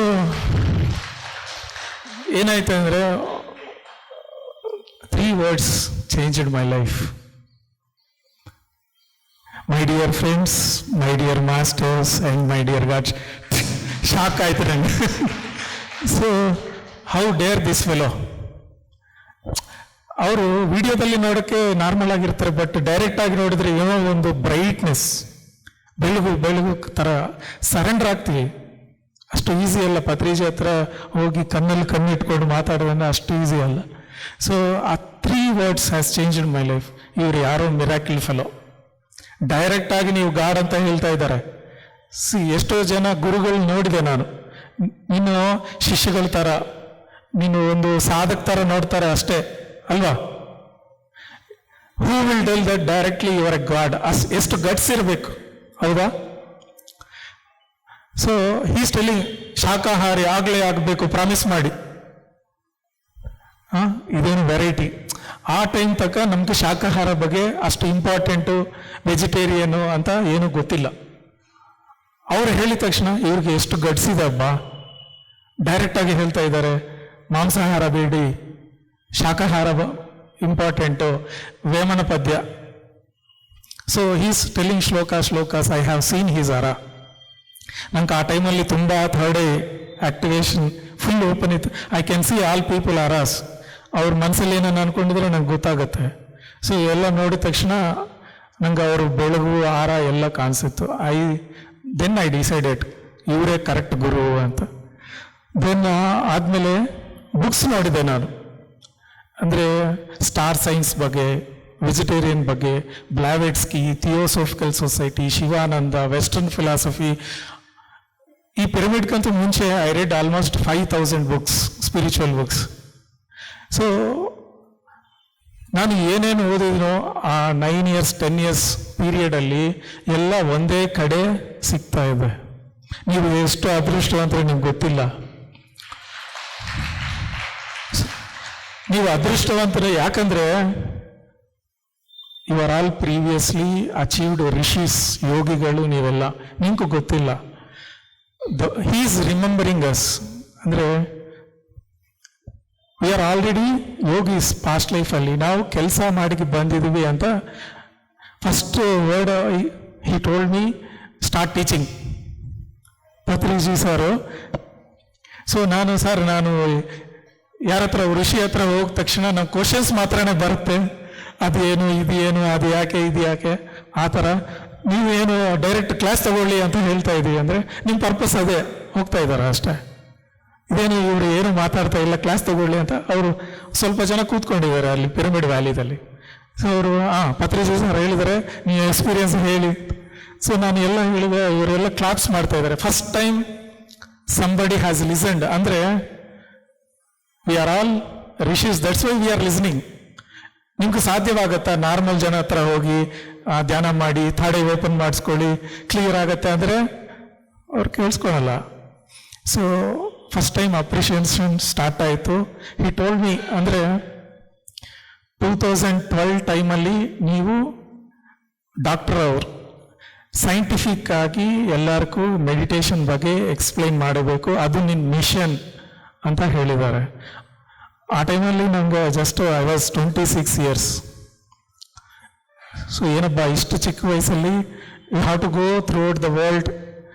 ಏನಾಯ್ತು ಅಂದರೆ 3 words changed my life. My dear friends, my dear masters and my dear God. Shock ಆಯ್ತು ನನಗೆ. So how dare this fellow. ಅವರು ವಿಡಿಯೋದಲ್ಲಿ ನೋಡೋಕ್ಕೆ ನಾರ್ಮಲ್ ಆಗಿರ್ತಾರೆ, ಬಟ್ ಡೈರೆಕ್ಟ್ ಆಗಿ ನೋಡಿದ್ರೆ ಏನೋ ಒಂದು ಬ್ರೈಟ್ನೆಸ್, ಬೆಳಗು ಥರ ಸರೆಂಡರ್ ಆಗ್ತೀವಿ. ಅಷ್ಟು ಈಸಿ ಅಲ್ಲ ಪತ್ರಿಜಿ ಹತ್ರ ಹೋಗಿ ಕಣ್ಣಲ್ಲಿ ಕಣ್ಣಿಟ್ಕೊಂಡು ಮಾತಾಡೋದನ್ನ ಅಷ್ಟು ಈಸಿ ಅಲ್ಲ. ಸೊ ಆ 3 words has changed my life. ಇವರು ಯಾರೋ ಮಿರಾಕಲ್ ಫೆಲೋ. ಡೈರೆಕ್ಟ್ ಆಗಿ ನೀವು ಗಾಡ್ ಅಂತ ಹೇಳ್ತಾ ಇದ್ದಾರೆ. ಎಷ್ಟೋ ಜನ ಗುರುಗಳು ನೋಡಿದೆ ನಾನು, ನೀನು ಶಿಷ್ಯಗಳ ಥರ, ನೀನು ಒಂದು ಸಾಧಕ ಥರ ನೋಡ್ತಾರೆ ಅಷ್ಟೇ ಅಲ್ವಾ. Who will tell that directly your A god. ಎಷ್ಟು ಗಟ್ಸ್ ಇರಬೇಕು, ಹೌದಾ. ಸೊ ಹೀಸ್ ಟೆಲ್ಲಿಂಗ್ ಶಾಕಾಹಾರಿ ಆಗಲೇ ಆಗಬೇಕು ಪ್ರಾಮಿಸ್ ಮಾಡಿ. ಇದೇನು ವೆರೈಟಿ. ಆ ಟೈಮ್ ತನಕ ನಮ್ಗೆ ಶಾಕಾಹಾರ ಬಗ್ಗೆ ಅಷ್ಟು ಇಂಪಾರ್ಟೆಂಟು, ವೆಜಿಟೇರಿಯನು ಅಂತ ಏನೂ ಗೊತ್ತಿಲ್ಲ. ಅವ್ರು ಹೇಳಿದ ತಕ್ಷಣ ಇವ್ರಿಗೆ ಎಷ್ಟು ಗಡ್ಸಿದೆ ಹಬ್ಬ, ಡೈರೆಕ್ಟಾಗಿ ಹೇಳ್ತಾ ಇದ್ದಾರೆ ಮಾಂಸಾಹಾರ ಬೇಡಿ, ಶಾಕಾಹಾರ ಇಂಪಾರ್ಟೆಂಟು, ವೇಮನ ಪದ್ಯ. So he's telling shlokas I have seen his aura. ನಂಗೆ ಆ ಟೈಮಲ್ಲಿ ತುಂಬ third eye activation full open ಇತ್ತು. I can see all people auras. ಅವ್ರ ಮನಸ್ಸಲ್ಲಿ ಏನನ್ನು ಅನ್ಕೊಂಡಿದ್ರೆ ನಂಗೆ ಗೊತ್ತಾಗುತ್ತೆ. ಸೊ ಎಲ್ಲ ನೋಡಿದ ತಕ್ಷಣ ನಂಗೆ ಅವರು ಬೆಳಗು ಆರ ಎಲ್ಲ ಕಾಣಿಸಿತ್ತು. ದೆನ್ ಐ ಡಿಸೈಡೆಡ್ ಇವರೇ ಕರೆಕ್ಟ್ ಗುರು ಅಂತ. ದೆನ್ ಆದಮೇಲೆ ಬುಕ್ಸ್ ನೋಡಿದೆ ನಾನು, ಅಂದರೆ ಸ್ಟಾರ್ ಸೈನ್ಸ್ ಬಗ್ಗೆ, ವೆಜಿಟೇರಿಯನ್ ಬಗ್ಗೆ, Blavatsky, theosophical society, Shivananda, western philosophy. ಈ ಪಿರಮಿಡ್ಗಂತೂ ಮುಂಚೆ I read almost 5000 books, spiritual books. So ನಾನು ಏನೇನು ಓದಿದ್ನೋ ಆ 9 years 10 years ಪೀರಿಯಡಲ್ಲಿ ಎಲ್ಲ ಒಂದೇ ಕಡೆ ಸಿಗ್ತಾ ಇದೆ. ನೀವು ಎಷ್ಟು ಅದೃಷ್ಟವಂತರೆ ನಿಮ್ಗೆ ಗೊತ್ತಿಲ್ಲ. ನೀವು ಅದೃಷ್ಟವಂತರೆ, ಯಾಕಂದ್ರೆ you are all previously achieved rishis, ಯೋಗಿಗಳು ನೀವೆಲ್ಲ, ನಿಮ್ಗೂ ಗೊತ್ತಿಲ್ಲ. He is remembering us. ಅಂದರೆ we are already yogis past ಲೈಫಲ್ಲಿ. ನಾವು ಕೆಲಸ ಮಾಡಿ ಬಂದಿದ್ದೀವಿ ಅಂತ first word he told me, start teaching, Patriji sir. So ನಾನು ಯಾರ ಹತ್ರ ಋಷಿ ಹತ್ರ ಹೋಗಿದ ತಕ್ಷಣ ನಾವು ಕ್ವಶನ್ಸ್ ಮಾತ್ರನೇ ಬರುತ್ತೆ, ಅದು ಏನು, ಇದು ಏನು, ಅದು ಯಾಕೆ, ಇದು ಯಾಕೆ, ಆ ಥರ. ನೀವೇನು ಡೈರೆಕ್ಟ್ ಕ್ಲಾಸ್ ತಗೊಳ್ಳಿ ಅಂತ ಹೇಳ್ತಾ ಇದ್ದೀವಿ ಅಂದರೆ ನಿಮ್ಮ ಪರ್ಪಸ್ ಅದೇ, ಹೋಗ್ತಾ ಇದ್ದಾರೆ ಅಷ್ಟೇ. ಇದೇನು ಇವರು ಏನು ಮಾತಾಡ್ತಾ ಇಲ್ಲ, ಕ್ಲಾಸ್ ತಗೊಳ್ಳಿ ಅಂತ. ಅವರು ಸ್ವಲ್ಪ ಜನ ಕೂತ್ಕೊಂಡಿದ್ದಾರೆ ಅಲ್ಲಿ ಪಿರಮಿಡ್ ವ್ಯಾಲಿದಲ್ಲಿ. ಸೊ ಅವರು ಪತ್ರಿಜಿ ಸರ್ ಹೇಳಿದ್ದಾರೆ, ನೀವು ಎಕ್ಸ್ಪೀರಿಯನ್ಸ್ ಹೇಳಿ. ಸೊ ನಾನು ಎಲ್ಲ ಹೇಳಿದೆ, ಇವರೆಲ್ಲ ಕ್ಲಾಪ್ಸ್ ಮಾಡ್ತಾ ಇದ್ದಾರೆ. First time somebody has listened. ಅಂದರೆ we are all rishis, that's why we are listening. ನಿಮ್ಗೆ ಸಾಧ್ಯವಾಗತ್ತಾ ನಾರ್ಮಲ್ ಜನ ಹತ್ರ ಹೋಗಿ ಧ್ಯಾನ ಮಾಡಿ ಥರ್ಡ್ ಐ ಓಪನ್ ಮಾಡಿಸ್ಕೊಳ್ಳಿ ಕ್ಲಿಯರ್ ಆಗತ್ತೆ ಅಂದರೆ ಅವ್ರು ಕೇಳಿಸ್ಕೊಳಲ್ಲ. So first time appreciation start ಆಯಿತು. ಹಿ ಟೋಲ್ಡ್ ಮೀ, ಅಂದರೆ 2012 ಟೈಮಲ್ಲಿ ನೀವು ಡಾಕ್ಟರ್ ಅವರು ಸೈಂಟಿಫಿಕ್ ಆಗಿ ಎಲ್ಲರಿಗೂ ಮೆಡಿಟೇಷನ್ ಬಗ್ಗೆ ಎಕ್ಸ್ಪ್ಲೈನ್ ಮಾಡಬೇಕು, ಅದು ನಿನ್ನ ಮಿಷನ್ ಅಂತ ಹೇಳಿದ್ದಾರೆ. ಆ ಟೈಮಲ್ಲಿ ನಮ್ಗೆ just I was 26 years. So ಏನಬ್ಬ ಇಷ್ಟು ಚಿಕ್ಕ ವಯಸ್ಸಲ್ಲಿ you have to go throughout the world.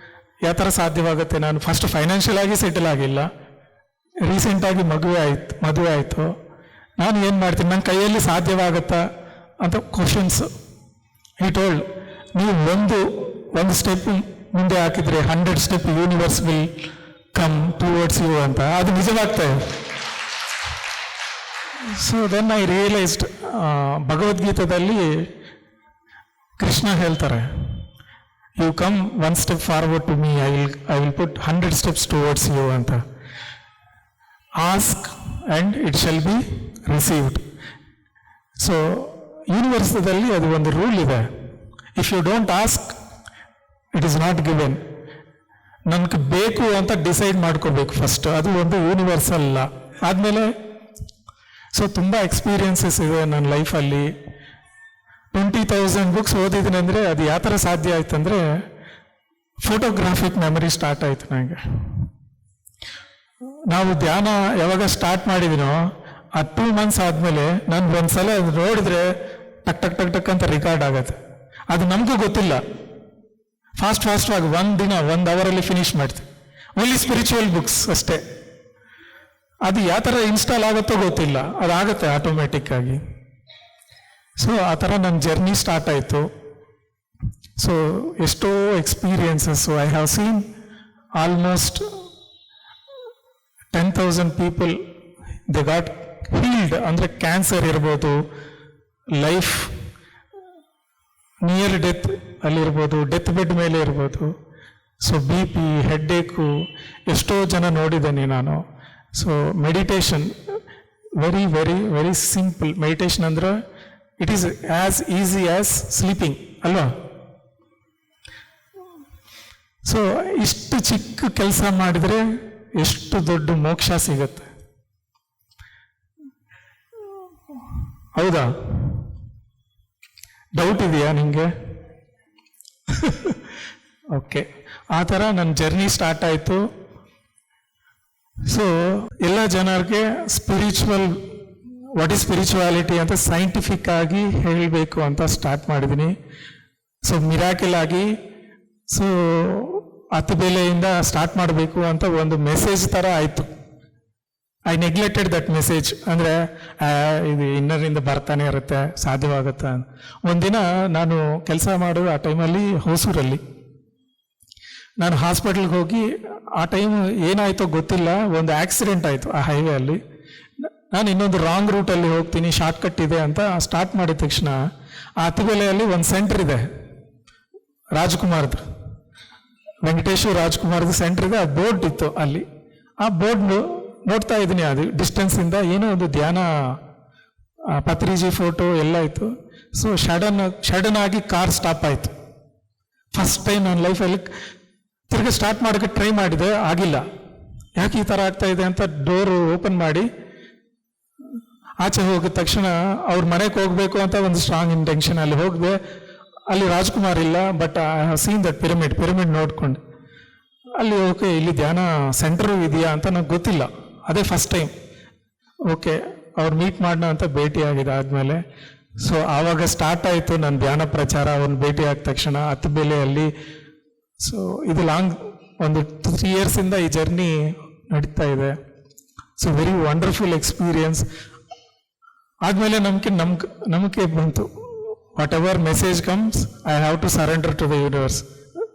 ಯಾವ ಥರ ಸಾಧ್ಯವಾಗುತ್ತೆ? ನಾನು ಫಸ್ಟ್ ಫೈನಾನ್ಷಿಯಲ್ ಆಗಿ ಸೆಟಲ್ ಆಗಿಲ್ಲ, ರೀಸೆಂಟಾಗಿ ಮದುವೆ ಆಯಿತು. ನಾನು ಏನು ಮಾಡ್ತೀನಿ, ನನ್ನ ಕೈಯಲ್ಲಿ ಸಾಧ್ಯವಾಗುತ್ತಾ ಅಂತ ಕ್ವಶನ್ಸ್. ಈ ಟೋಲ್ಡ್, ನೀವು ಒಂದು ಸ್ಟೆಪ್ ಮುಂದೆ ಹಾಕಿದರೆ 100 step universe will come towards you ಅಂತ. ಅದು ನಿಜವಾಗ್ತಾ ಇದೆ. ಸೊ ದೆನ್ ಐ ರಿಯಲೈಸ್ಡ್, ಭಗವದ್ಗೀತಾದಲ್ಲಿ ಕೃಷ್ಣ ಹೇಳ್ತಾರೆ, you come 1 step forward to me, I will put 100 steps towards you ಅಂತ. Ask and it shall be received. So ಯೂನಿವರ್ಸದಲ್ಲಿ ಅದು ಒಂದು ರೂಲ್ ಇದೆ, if you don't ask it is not given. ನನ್ಗೆ ಬೇಕು ಅಂತ ಡಿಸೈಡ್ ಮಾಡ್ಕೋಬೇಕು ಫಸ್ಟ್, ಅದು ಒಂದು ಯೂನಿವರ್ಸಲ್ ಅಲ್ಲ. ಆದಮೇಲೆ ಸೊ ತುಂಬ ಎಕ್ಸ್ಪೀರಿಯನ್ಸಸ್ ಇದೆ ನನ್ನ ಲೈಫಲ್ಲಿ. 20,000 ಬುಕ್ಸ್ ಓದಿದ್ದೀನಿ ಅಂದರೆ ಅದು ಯಾವ ಥರ ಸಾಧ್ಯ ಆಯ್ತು ಅಂದರೆ, ಫೋಟೋಗ್ರಾಫಿಕ್ ಮೆಮರಿ ಸ್ಟಾರ್ಟ್ ಆಯಿತು ನನಗೆ. ನಾವು ಧ್ಯಾನ ಯಾವಾಗ ಸ್ಟಾರ್ಟ್ ಮಾಡಿದಿನೋ ಆ 2 ಮಂತ್ಸ್ ಆದಮೇಲೆ ನಾನು ಒಂದ್ಸಲ ನೋಡಿದ್ರೆ ಟಕ್ ಟಕ್ ಟಕ್ ಟಕ್ ಅಂತ ರೆಕಾರ್ಡ್ ಆಗುತ್ತೆ. ಅದು ನಮಗೂ ಗೊತ್ತಿಲ್ಲ, ಫಾಸ್ಟ್ ಆಗಿ 1 ಅವರಲ್ಲಿ ಫಿನಿಶ್ ಮಾಡ್ತೀವಿ. ಓನ್ಲಿ ಸ್ಪಿರಿಚುವಲ್ ಬುಕ್ಸ್ ಅಷ್ಟೇ. ಅದು ಯಾವ ಥರ ಇನ್ಸ್ಟಾಲ್ ಆಗುತ್ತೋ ಗೊತ್ತಿಲ್ಲ, ಅದಾಗುತ್ತೆ ಆಟೋಮೆಟಿಕ್ ಆಗಿ. ಸೊ ಆ ಥರ ನನ್ನ ಜರ್ನಿ ಸ್ಟಾರ್ಟ್ ಆಯಿತು. ಸೊ ಎಷ್ಟೋ experiences I have seen. Almost 10,000 people they got healed. ಅಂದರೆ ಕ್ಯಾನ್ಸರ್ ಇರ್ಬೋದು, ಲೈಫ್ ನಿಯರ್ ಡೆತ್ ಅಲ್ಲಿರ್ಬೋದು, ಡೆತ್ ಬೆಡ್ ಮೇಲೆ ಇರ್ಬೋದು. ಸೊ BP, ಹೆಡ್ಡೇಕು ಎಷ್ಟೋ ಜನ ನೋಡಿದ್ದೇನೆ ನಾನು. So meditation very very very simple. Meditation ಅಂದ್ರೆ it is as easy as sleeping ಅಲ್ವಾ? ಸೊ ಇಷ್ಟು ಚಿಕ್ಕ ಕೆಲಸ ಮಾಡಿದರೆ ಎಷ್ಟು ದೊಡ್ಡ ಮೋಕ್ಷ ಸಿಗತ್ತೆ, ಹೌದಾ? ಡೌಟ್ ಇದೆಯಾ ನಿಮಗೆ? ಓಕೆ, ಆ ಥರ ನನ್ನ ಜರ್ನಿ ಸ್ಟಾರ್ಟ್ ಆಯಿತು. ಸೊ ಎಲ್ಲ ಜನರಿಗೆ ವಾಟ್ ಈಸ್ ಸ್ಪಿರಿಚುವಾಲಿಟಿ ಅಂತ ಸೈಂಟಿಫಿಕ್ ಆಗಿ ಹೇಳಬೇಕು ಅಂತ ಸ್ಟಾರ್ಟ್ ಮಾಡಿದ್ದೀನಿ. ಸೊ ಮಿರಾಕಲ್ ಆಗಿ, ಸೊ ಅತ್ತಬೇಲೆಯಿಂದ ಸ್ಟಾರ್ಟ್ ಮಾಡಬೇಕು ಅಂತ ಒಂದು ಮೆಸೇಜ್ ಥರ ಆಯಿತು. I neglected that message. ಅಂದರೆ ಇದು ಇನ್ನರಿಂದ ಬರ್ತಾನೆ ಇರುತ್ತೆ, ಸಾಧ್ಯವಾಗುತ್ತಾ. ಒಂದಿನ ನಾನು ಕೆಲಸ ಮಾಡೋ ಆ ಟೈಮಲ್ಲಿ ಹೊಸೂರಲ್ಲಿ ನಾನು ಹಾಸ್ಪಿಟಲ್ಗೆ ಹೋಗಿ, ಆ ಟೈಮ್ ಏನಾಯಿತೋ ಗೊತ್ತಿಲ್ಲ, ಒಂದು ಆಕ್ಸಿಡೆಂಟ್ ಆಯಿತು ಆ ಹೈವೇ ಅಲ್ಲಿ. ನಾನು ಇನ್ನೊಂದು ರಾಂಗ್ ರೂಟಲ್ಲಿ ಹೋಗ್ತೀನಿ, ಶಾರ್ಟ್ಕಟ್ ಇದೆ ಅಂತ ಸ್ಟಾರ್ಟ್ ಮಾಡಿದ ತಕ್ಷಣ ಆ ಅತ್ತಿಬೆಲೆಯಲ್ಲಿ ಒಂದು ಸೆಂಟರ್ ಇದೆ, ರಾಜ್ಕುಮಾರ್ದು, ವೆಂಕಟೇಶ್ವರ ರಾಜ್ಕುಮಾರ್ದು ಸೆಂಟರ್ ಇದೆ. ಆ ಬೋರ್ಡ್ ಇತ್ತು ಅಲ್ಲಿ. ಆ ಬೋರ್ಡ್ ನೋಡ್ತಾ ಇದ್ದೀನಿ, ಅದು ಡಿಸ್ಟೆನ್ಸಿಂದ ಏನೋ ಒಂದು ಧ್ಯಾನ, ಪತ್ರಿಜಿ ಫೋಟೋ ಎಲ್ಲ ಇತ್ತು. ಸೊ ಸಡನ್ ಆಗಿ ಕಾರ್ ಸ್ಟಾಪ್ ಆಯಿತು. ಫಸ್ಟ್ ಟೈಮ್ ನನ್ನ ಲೈಫಲ್ಲಿ ತಿರ್ಗಿ ಸ್ಟಾರ್ಟ್ ಮಾಡೋಕ್ಕೆ ಟ್ರೈ ಮಾಡಿದೆ, ಆಗಿಲ್ಲ. ಯಾಕೆ ಈ ಥರ ಆಗ್ತಾ ಇದೆ ಅಂತ ಡೋರು ಓಪನ್ ಮಾಡಿ ಆಚೆ ಹೋಗಿದ ತಕ್ಷಣ ಅವ್ರ ಮನೆಗೆ ಹೋಗಬೇಕು ಅಂತ ಒಂದು ಸ್ಟ್ರಾಂಗ್ ಇಂಟೆನ್ಷನ್ ಅಲ್ಲಿ ಹೋಗಿದೆ. ಅಲ್ಲಿ ರಾಜ್ಕುಮಾರ್ ಇಲ್ಲ, but I have seen that pyramid ನೋಡ್ಕೊಂಡು ಅಲ್ಲಿ ಓಕೆ, ಇಲ್ಲಿ ಧ್ಯಾನ ಸೆಂಟರು ಇದೆಯಾ ಅಂತ ನಂಗೆ ಗೊತ್ತಿಲ್ಲ, ಅದೇ ಫಸ್ಟ್ ಟೈಮ್. ಓಕೆ, ಅವ್ರು ಮೀಟ್ ಮಾಡೋಣ ಅಂತ ಭೇಟಿ ಆಗಿದೆ ಆದಮೇಲೆ. ಸೊ ಆವಾಗ ಸ್ಟಾರ್ಟ್ ಆಯಿತು ನನ್ನ ಧ್ಯಾನ ಪ್ರಚಾರ. ಅವ್ರನ್ನ ಭೇಟಿ ಆದ ತಕ್ಷಣ ಅತ್ತಬೇಲೆಯಲ್ಲಿ. ಸೊ ಇದು ಲಾಂಗ್ ಒಂದು 3 ಇಯರ್ಸಿಂದ ಈ ಜರ್ನಿ ನಡೀತಾ ಇದೆ. So very wonderful experience. ಆದಮೇಲೆ ನಂಬಿಕೆ ಬಂತು, whatever message comes I have to surrender to the universe.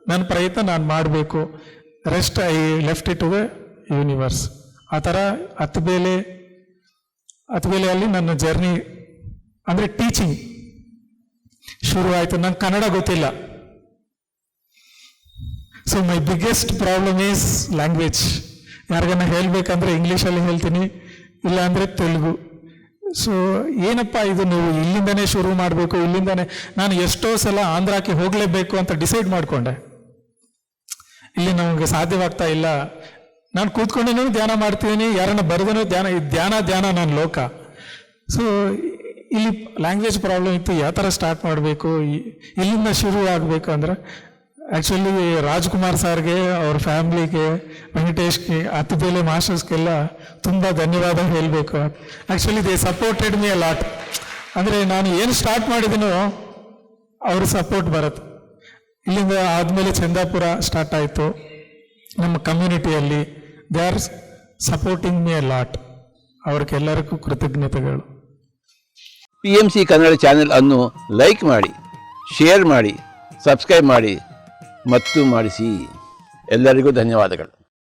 ನನ್ನ ಪ್ರಯತ್ನ ನಾನು ಮಾಡಬೇಕು, rest I left it to the universe. ಆ ಥರ ಅತ್ತಬೇಲೆಯಲ್ಲಿ ನನ್ನ ಜರ್ನಿ ಅಂದರೆ ಟೀಚಿಂಗ್ ಶುರು ಆಯಿತು. ನಂಗೆ ಕನ್ನಡ ಗೊತ್ತಿಲ್ಲ. So my biggest problem is language. ಯಾರಿಗನ್ನ ಹೇಳಬೇಕಂದ್ರೆ ಇಂಗ್ಲೀಷಲ್ಲಿ ಹೇಳ್ತೀನಿ, ಇಲ್ಲ ಅಂದರೆ ತೆಲುಗು. ಸೊ ಏನಪ್ಪ ಇದು, ನೀವು ಇಲ್ಲಿಂದನೇ ಶುರು ಮಾಡಬೇಕು, ಇಲ್ಲಿಂದನೇ. ನಾನು ಎಷ್ಟೋ ಸಲ ಆಂಧ್ರಕ್ಕೆ ಹೋಗಲೇಬೇಕು ಅಂತ ಡಿಸೈಡ್ ಮಾಡಿಕೊಂಡೆ. ಇಲ್ಲಿ ನಮಗೆ ಸಾಧ್ಯವಾಗ್ತಾ ಇಲ್ಲ. ನಾನು ಕೂತ್ಕೊಂಡೇನೂ ಧ್ಯಾನ ಮಾಡ್ತಿದ್ದೀನಿ, ಯಾರನ್ನ ಬರೆದೇನೋ ಧ್ಯಾನ ನನ್ನ ಲೋಕ. ಸೊ ಇಲ್ಲಿ ಲ್ಯಾಂಗ್ವೇಜ್ ಪ್ರಾಬ್ಲಮ್ ಇತ್ತು, ಯಾವ ಥರ ಸ್ಟಾರ್ಟ್ ಮಾಡಬೇಕು, ಇಲ್ಲಿಂದ ಶುರು ಆಗಬೇಕು ಅಂದ್ರೆ ಆ್ಯಕ್ಚುಲಿ ರಾಜ್ಕುಮಾರ್ ಸರ್ಗೆ, ಅವ್ರ ಫ್ಯಾಮ್ಲಿಗೆ, ವೆಂಕಟೇಶ್ಗೆ, ಅತ್ತಬೇಲೆ ಮಾಸ್ಟರ್ಸ್ಗೆಲ್ಲ ತುಂಬ ಧನ್ಯವಾದ ಹೇಳಬೇಕು. Actually they supported me a lot. ಅಂದರೆ ನಾನು ಏನು ಸ್ಟಾರ್ಟ್ ಮಾಡಿದ್ದೀನೋ ಅವ್ರ ಸಪೋರ್ಟ್ ಬರುತ್ತೆ. ಇಲ್ಲಿಂದ ಆದಮೇಲೆ ಚಂದಾಪುರ ಸ್ಟಾರ್ಟ್ ಆಯಿತು. ನಮ್ಮ ಕಮ್ಯುನಿಟಿಯಲ್ಲಿ they are supporting me a lot. ಅವ್ರಿಗೆಲ್ಲರಿಗೂ ಕೃತಜ್ಞತೆಗಳು. PMC ಕನ್ನಡ ಚಾನೆಲ್ ಅನ್ನು ಲೈಕ್ ಮಾಡಿ, ಶೇರ್ ಮಾಡಿ, ಸಬ್ಸ್ಕ್ರೈಬ್ ಮಾಡಿ ಮತ್ತು ಮಾಡಿಸಿ. ಎಲ್ಲರಿಗೂ ಧನ್ಯವಾದಗಳು.